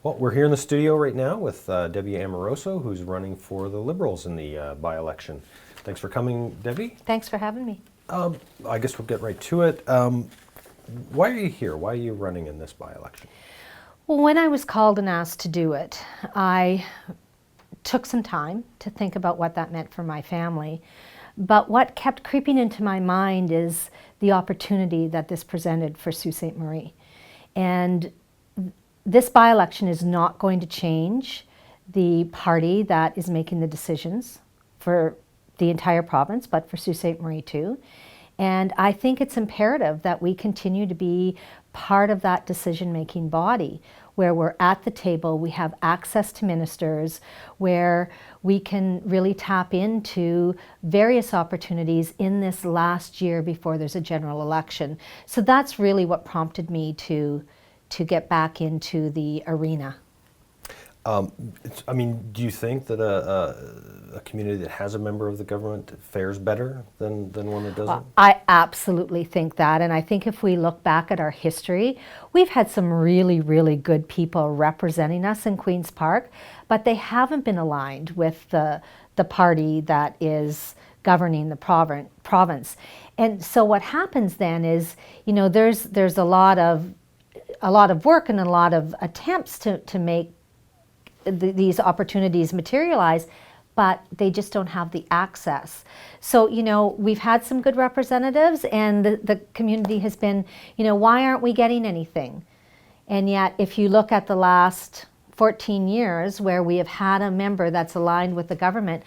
Well, we're here in the studio right now with Debbie Amaroso, who's running for the Liberals in the by-election. Thanks for coming, Debbie. Thanks for having me. I guess we'll get right to it. Why are you here? Why are you running in this by-election? Well, when I was called and asked to do it, I took some time to think about what that meant for my family. But what kept creeping into my mind is the opportunity that this presented for Sault Ste. Marie. And this by-election is not going to change the party that is making the decisions for the entire province, but for Sault Ste. Marie too. And I think it's imperative that we continue to be part of that decision-making body where we're at the table, we have access to ministers, where we can really tap into various opportunities in this last year before there's a general election. So that's really what prompted me to get back into the arena. Do you think that a community that has a member of the government fares better than one that doesn't? I absolutely think that, and I think if we look back at our history, we've had some really, really good people representing us in Queen's Park, but they haven't been aligned with the party that is governing the province. And so what happens then is, there's a lot of work and a lot of attempts to make these opportunities materialize, but they just don't have the access. So, we've had some good representatives, and the community has been, why aren't we getting anything? And yet, if you look at the last 14 years where we have had a member that's aligned with the government,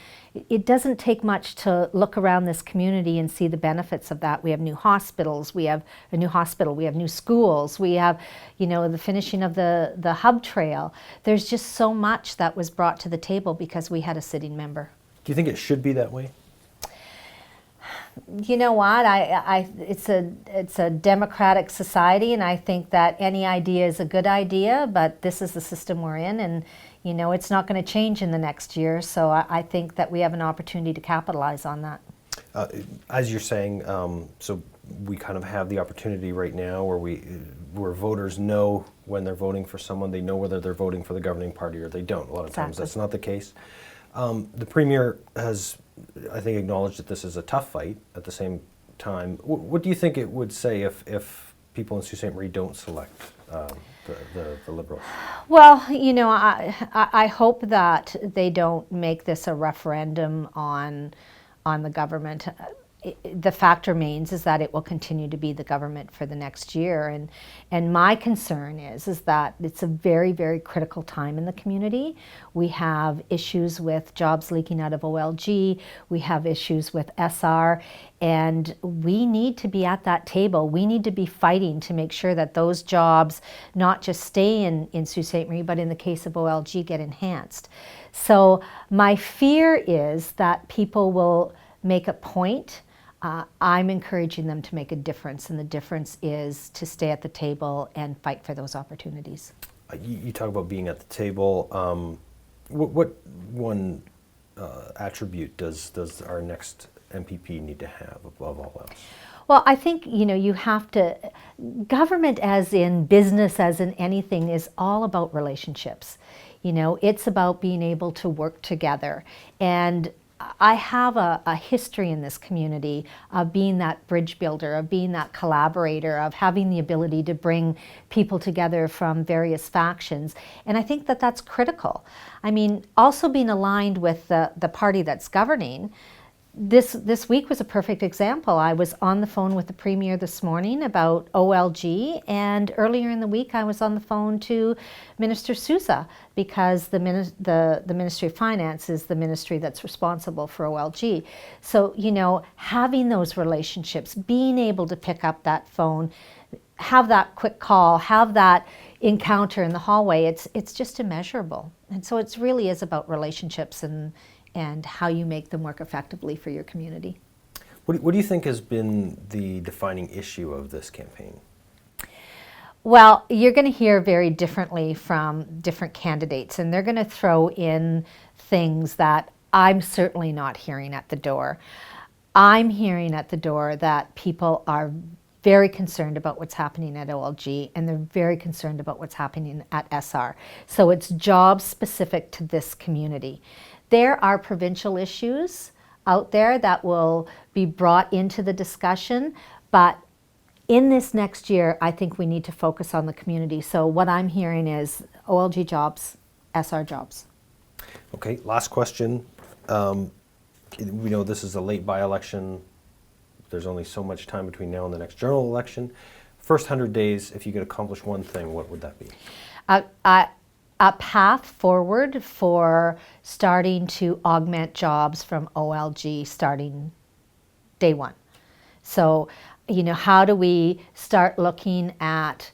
it doesn't take much to look around this community and see the benefits of that. We have new hospitals, we have a new hospital, we have new schools, we have, the finishing of the hub trail. There's just so much that was brought to the table because we had a sitting member. Do you think it should be that way? You know what? It's a democratic society, and I think that any idea is a good idea, but this is the system we're in, and it's not going to change in the next year, so I think that we have an opportunity to capitalize on that. As you're saying, so we kind of have the opportunity right now where voters know when they're voting for someone, they know whether they're voting for the governing party or they don't. A lot of times that's not the case. The Premier has, I think, acknowledged that this is a tough fight. At the same time, what do you think it would say if people in Sault Ste. Marie don't select the Liberals? Well, I hope that they don't make this a referendum on the government. The fact remains is that it will continue to be the government for the next year, and my concern is that it's a very, very critical time in the community. We have issues with jobs leaking out of OLG, we have issues with SR, and we need to be at that table. We need to be fighting to make sure that those jobs not just stay in Sault Ste. Marie, but in the case of OLG, get enhanced. So my fear is that people will make a point. I'm encouraging them to make a difference, and the difference is to stay at the table and fight for those opportunities. You talk about being at the table. What one attribute does our next MPP need to have above all else? Well, I think, you have to, government as in business, as in anything, is all about relationships. It's about being able to work together. And I have a history in this community of being that bridge builder, of being that collaborator, of having the ability to bring people together from various factions. And I think that that's critical. Also being aligned with the party that's governing. This week was a perfect example. I was on the phone with the Premier this morning about OLG, and earlier in the week I was on the phone to Minister Sousa because the Ministry of Finance is the ministry that's responsible for OLG. So, having those relationships, being able to pick up that phone, have that quick call, have that encounter in the hallway, it's just immeasurable. And so it really is about relationships and how you make them work effectively for your community. What do you think has been the defining issue of this campaign? Well, you're going to hear very differently from different candidates, and they're going to throw in things that I'm certainly not hearing at the door. I'm hearing at the door that people are very concerned about what's happening at OLG, and they're very concerned about what's happening at SR. So it's job specific to this community. There are provincial issues out there that will be brought into the discussion, but in this next year, I think we need to focus on the community. So what I'm hearing is OLG jobs, SR jobs. Okay, last question. We know this is a late by-election. There's only so much time between now and the next general election. First 100 days, if you could accomplish one thing, what would that be? A path forward for starting to augment jobs from OLG starting day one. So, how do we start looking at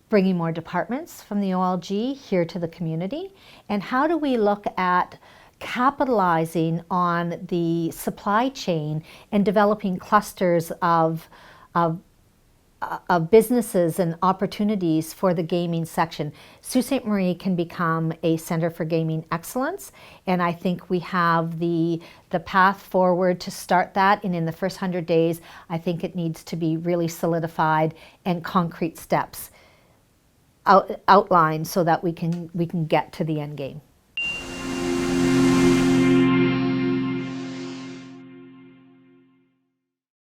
bringing more departments from the OLG here to the community? And how do we look at capitalizing on the supply chain and developing clusters of businesses and opportunities for the gaming section? Sault Ste. Marie can become a center for gaming excellence, and I think we have the path forward to start that. And in the first 100 days, I think it needs to be really solidified and concrete steps outlined so that we can get to the end game.